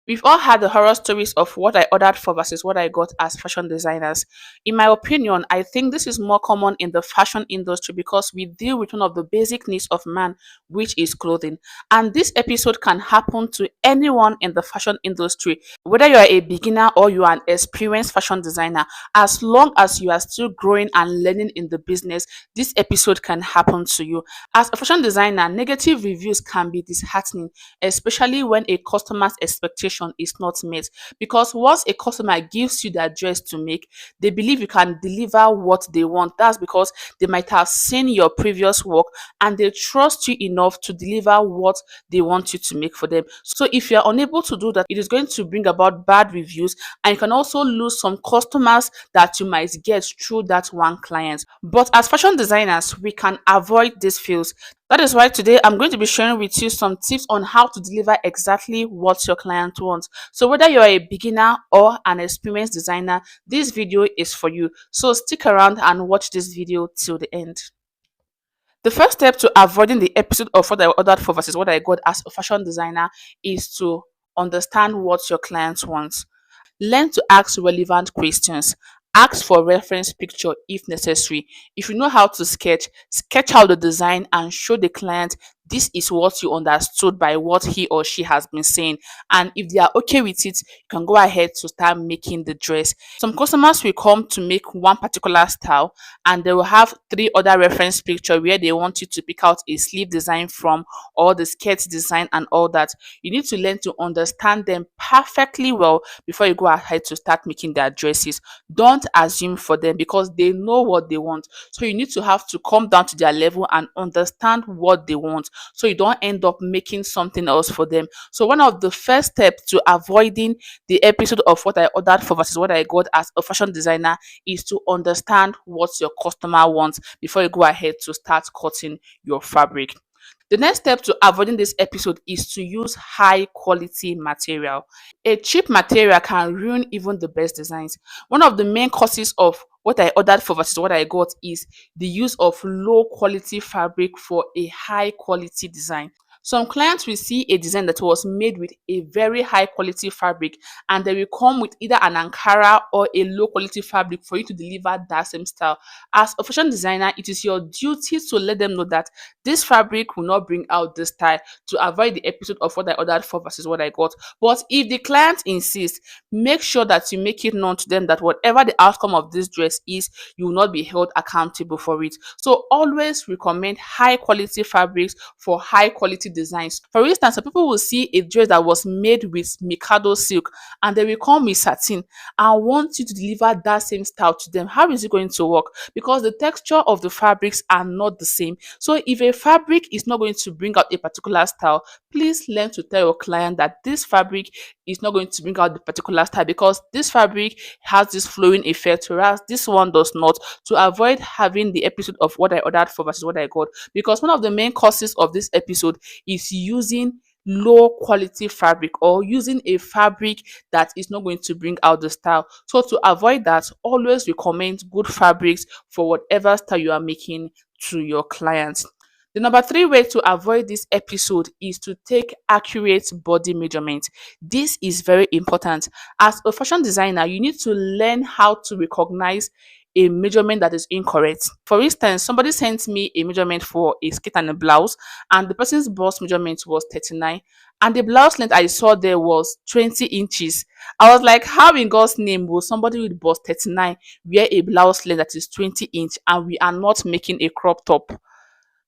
We've all had the horror stories of what I ordered for versus what I got as fashion designers. In my opinion, I think this is more common in the fashion industry because we deal with one of the basic needs of man, which is clothing. And this episode can happen to anyone in the fashion industry, whether you are a beginner or you are an experienced fashion designer. As long as you are still growing and learning in the business, this episode can happen to you. As a fashion designer, negative reviews can be disheartening, especially when a customer's expectation is not met. Because once a customer gives you their dress to make, they believe you can deliver what they want. That's because they might have seen your previous work and they trust you enough to deliver what they want you to make for them. So if you're unable to do that, it is going to bring about bad reviews, and you can also lose some customers that you might get through that one client. But as fashion designers, we can avoid these feels. That is why today I'm going to be sharing with you some tips on how to deliver exactly what your client wants. So whether you're a beginner or an experienced designer, this video is for you. So stick around and watch this video till the end. The first step to avoiding the episode of what I ordered for versus what I got as a fashion designer is to understand what your client wants. Learn to ask relevant questions. Ask for reference picture if necessary. If you know how to sketch, sketch out the design and show the client this is what you understood by what he or she has been saying. And if they are okay with it, you can go ahead to start making the dress. Some customers will come to make one particular style and they will have three other reference picture where they want you to pick out a sleeve design from or the skirt design and all that. You need to learn to understand them perfectly well before you go ahead to start making their dresses. Don't assume for them because they know what they want. So you need to have to come down to their level and understand what they want so you don't end up making something else for them. So one of the first steps to avoiding the episode of what I ordered for versus what I got as a fashion designer is to understand what your customer wants before you go ahead to start cutting your fabric. The next step to avoiding this episode is to use high quality material. A cheap material can ruin even the best designs. One of the main causes of what I ordered for versus what I got is the use of low quality fabric for a high quality design. Some clients will see a design that was made with a very high quality fabric and they will come with either an Ankara or a low quality fabric for you to deliver that same style. As a fashion designer, it is your duty to let them know that this fabric will not bring out this style, to avoid the episode of what I ordered for versus what I got. But if the client insists, make sure that you make it known to them that whatever the outcome of this dress is, you will not be held accountable for it. So always recommend high quality fabrics for high quality designs. For instance, some people will see a dress that was made with Mikado silk and they will come with satin and want you to deliver that same style to them. How is it going to work? Because the texture of the fabrics are not the same. So if a fabric is not going to bring out a particular style, please learn to tell your client that this fabric is not going to bring out the particular style because this fabric has this flowing effect, whereas this one does not, to avoid having the episode of what I ordered for versus what I got. Because one of the main causes of this episode is using low quality fabric or using a fabric that is not going to bring out the style. So to avoid that, always recommend good fabrics for whatever style you are making to your clients. The number three way to avoid this episode is to take accurate body measurement. This is very important. As a fashion designer, you need to learn how to recognize a measurement that is incorrect. For instance, somebody sent me a measurement for a skirt and a blouse, and the person's bust measurement was 39, and the blouse length I saw there was 20 inches. I was like, how in God's name will somebody with bust 39 wear a blouse length that is 20-inch and we are not making a crop top?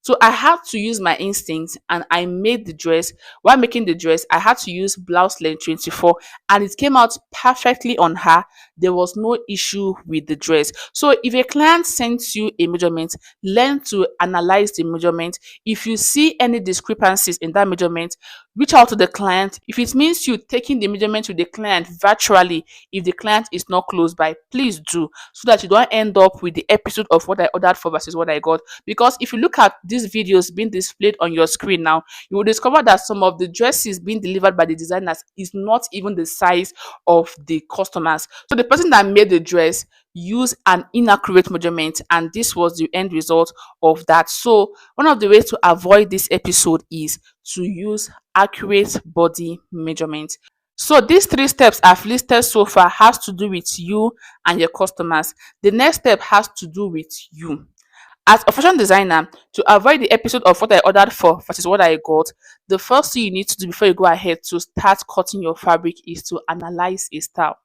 So I had to use my instincts and I made the dress. While making the dress, I had to use blouse length 24 and it came out perfectly on her. There was no issue with the dress. So if a client sends you a measurement, learn to analyze the measurement. If you see any discrepancies in that measurement, reach out to the client. If it means you taking the measurement with the client virtually, if the client is not close by, please do, so that you don't end up with the episode of what I ordered for versus what I got. Because if you look at these videos being displayed on your screen now, you will discover that some of the dresses being delivered by the designers is not even the size of the customers. So the person that made the dress used an inaccurate measurement and this was the end result of that. So one of the ways to avoid this episode is to use accurate body measurement. So these three steps I've listed so far has to do with you and your customers. The next step has to do with you. As a fashion designer, to avoid the episode of what I ordered for versus what I got, the first thing you need to do before you go ahead to start cutting your fabric is to analyze a style.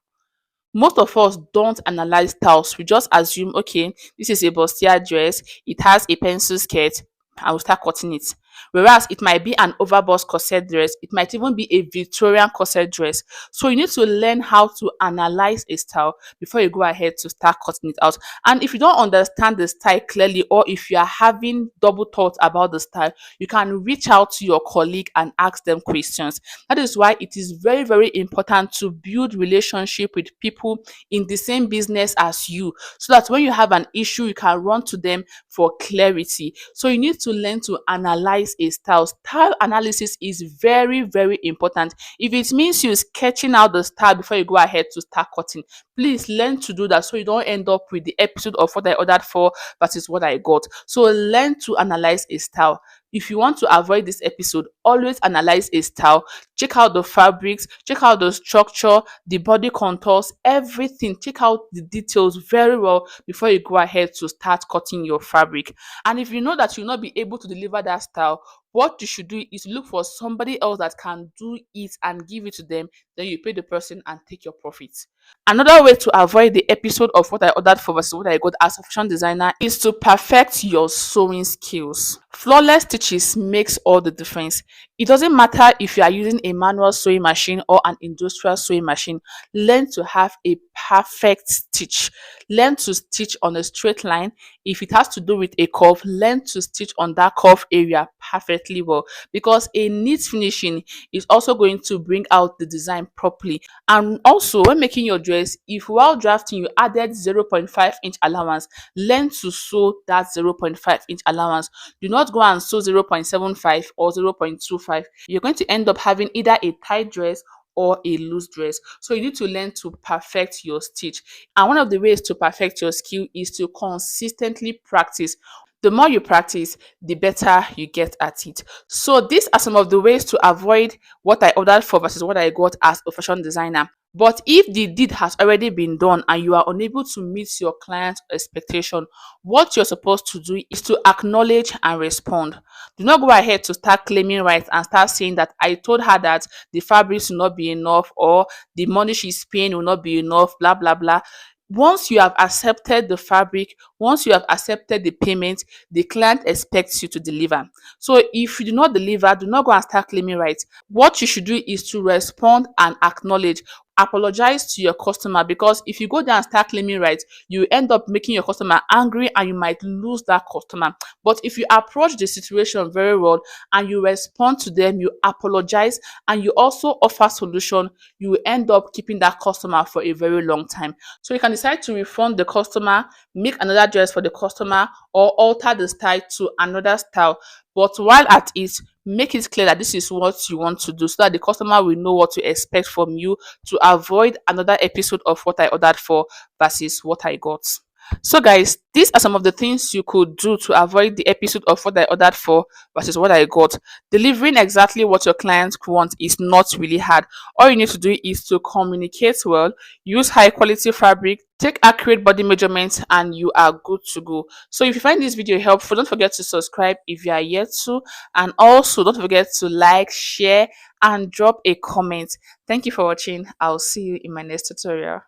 Most of us don't analyze styles. We just assume, okay, this is a bustier dress, it has a pencil skirt, I will start cutting it. Whereas it might be an overbust corset dress, it might even be a Victorian corset dress. So you need to learn how to analyze a style before you go ahead to start cutting it out. And if you don't understand the style clearly, or if you are having double thoughts about the style, you can reach out to your colleague and ask them questions. That is why it is very, very important to build relationship with people in the same business as you, so that when you have an issue, you can run to them for clarity. So you need to learn to analyze a style. Style analysis is very, very important. If it means you sketching out the style before you go ahead to start cutting, please learn to do that so you don't end up with the episode of what I ordered for versus what I got. So learn to analyze a style. If you want to avoid this episode, always analyze a style. Check out the fabrics, check out the structure, the body contours, everything. Check out the details very well before you go ahead to start cutting your fabric. And if you know that you'll not be able to deliver that style, what you should do is look for somebody else that can do it and give it to them. Then you pay the person and take your profits. Another way to avoid the episode of what I ordered for versus what I got as a fashion designer is to perfect your sewing skills. Flawless stitches makes all the difference. It doesn't matter if you are using a manual sewing machine or an industrial sewing machine. Learn to have a perfect stitch. Learn to stitch on a straight line. If it has to do with a curve, learn to stitch on that curve area perfectly well, because a neat finishing is also going to bring out the design properly. And also, when making your dress, if while drafting you added 0.5-inch allowance, learn to sew that 0.5-inch allowance. Do not go and sew 0.75 or 0.25. You're going to end up having either a tight dress or a loose dress. So you need to learn to perfect your stitch. And one of the ways to perfect your skill is to consistently practice. The more you practice, the better you get at it. So these are some of the ways to avoid what I ordered for versus what I got as a fashion designer. But if the deed has already been done and you are unable to meet your client's expectation, what you're supposed to do is to acknowledge and respond. Do not go ahead to start claiming rights and start saying that I told her that the fabrics will not be enough, or the money she's paying will not be enough, blah, blah, blah. Once you have accepted the fabric, once you have accepted the payment, the client expects you to deliver. So if you do not deliver, do not go and start claiming rights. What you should do is to respond and acknowledge. Apologize to your customer, because if you go there and start claiming rights, you end up making your customer angry and you might lose that customer. But if you approach the situation very well and you respond to them, you apologize, and you also offer solution, you will end up keeping that customer for a very long time. So you can decide to refund the customer, make another dress for the customer, or alter the style to another style. But while at it, make it clear that this is what you want to do, so that the customer will know what to expect from you, to avoid another episode of what I ordered for versus what I got. So, guys, these are some of the things you could do to avoid the episode of what I ordered for versus what I got. Delivering exactly what your clients want is not really hard. All you need to do is to communicate well, use high quality fabric, take accurate body measurements, and you are good to go. So, if you find this video helpful, don't forget to subscribe if you are yet to, and also don't forget to like, share, and drop a comment. Thank you for watching. I'll see you in my next tutorial.